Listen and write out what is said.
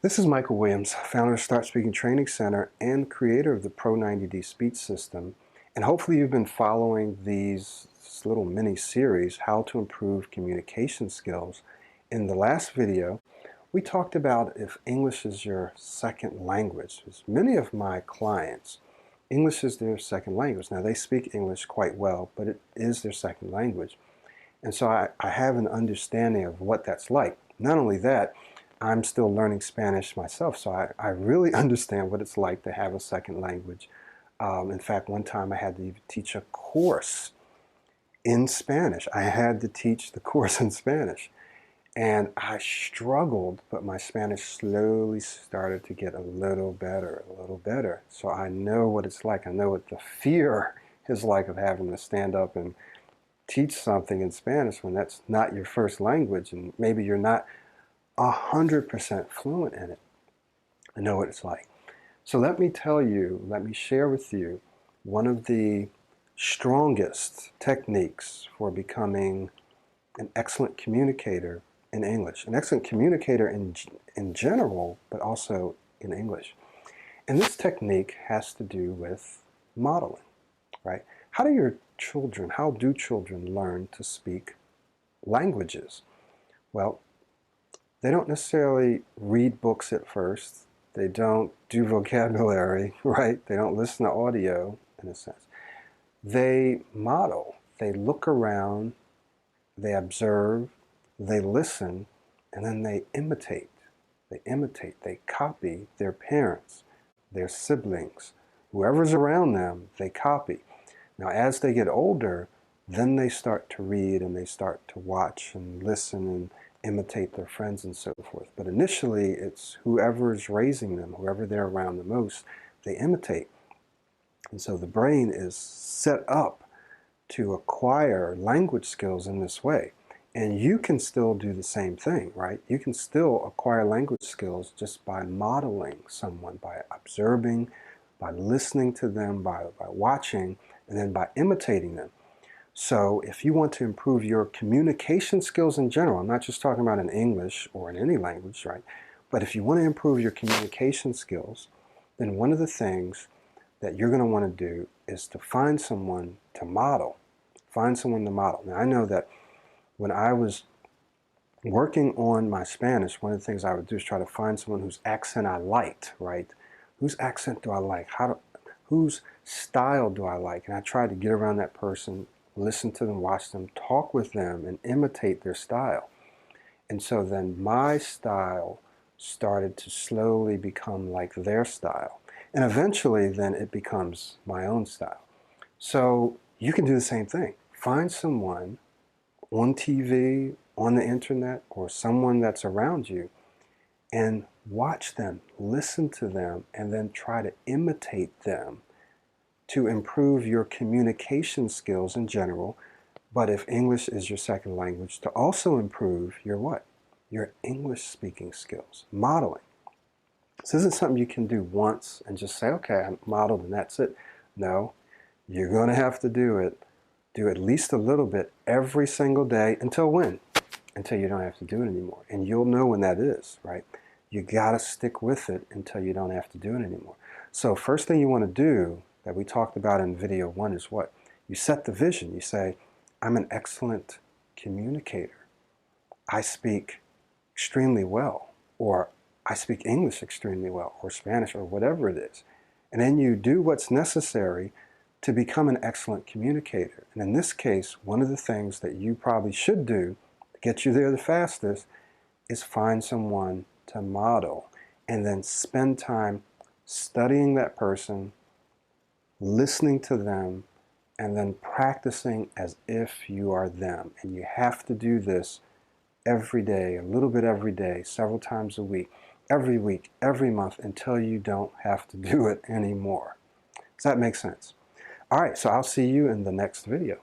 This is Michael Williams, founder of Start Speaking Training Center and creator of the Pro 90D speech system. And hopefully you've been following this little mini series, How to Improve Communication Skills. In the last video, we talked about if English is your second language. Because many of my clients, English is their second language. Now they speak English quite well, but it is their second language. And so I have an understanding of what that's like. Not only that, I'm still learning Spanish myself, so I really understand what it's like to have a second language. In fact, one time I had to even teach a course in Spanish. I had to teach the course in Spanish. And I struggled, but my Spanish slowly started to get a little better, a little better. So I know what it's like. I know what the fear is like of having to stand up and teach something in Spanish when that's not your first language, and maybe you're not 100% fluent in it. I know what it's like. So let me share with you one of the strongest techniques for becoming an excellent communicator in English. An excellent communicator in general, but also in English. And this technique has to do with modeling, right? How do children learn to speak languages? Well, they don't necessarily read books at first. They don't do vocabulary, right? They don't listen to audio, in a sense. They model. They look around, they observe, they listen, and then they imitate. They copy their parents, their siblings, whoever's around them, they copy. Now, as they get older, then they start to read and they start to watch and listen and imitate their friends and so forth. But initially, it's whoever is raising them, whoever they're around the most, they imitate. And so the brain is set up to acquire language skills in this way. And you can still do the same thing, right? You can still acquire language skills just by modeling someone, by observing, by listening to them, by watching, and then by imitating them. So if you want to improve your communication skills in general, I'm not just talking about in English or in any language, right? But if you want to improve your communication skills, then one of the things that you're going to want to do is to find someone to model. Find someone to model. Now, I know that when I was working on my Spanish, one of the things I would do is try to find someone whose accent I liked, right? Whose accent do I like? Whose style do I like? And I tried to get around that person, listen to them, watch them, talk with them, and imitate their style. And so then my style started to slowly become like their style. And eventually then it becomes my own style. So you can do the same thing. Find someone on TV, on the internet, or someone that's around you, and watch them, listen to them, and then try to imitate them to improve your communication skills in general, but if English is your second language, to also improve your what? Your English speaking skills, modeling. This isn't something you can do once and just say, okay, I modeled and that's it. No, you're going to have to do at least a little bit every single day. Until when? Until you don't have to do it anymore. And you'll know when that is, right? You got to stick with it until you don't have to do it anymore. So first thing you want to do that we talked about in video 1 is what? You set the vision. You say, I'm an excellent communicator. I speak extremely well, or I speak English extremely well, or Spanish, or whatever it is. And then you do what's necessary to become an excellent communicator. And in this case, one of the things that you probably should do to get you there the fastest is find someone to model, and then spend time studying that person, listening to them, and then practicing as if you are them. And you have to do this every day, a little bit every day, several times a week, every month, until you don't have to do it anymore. Does that make sense? All right, so I'll see you in the next video.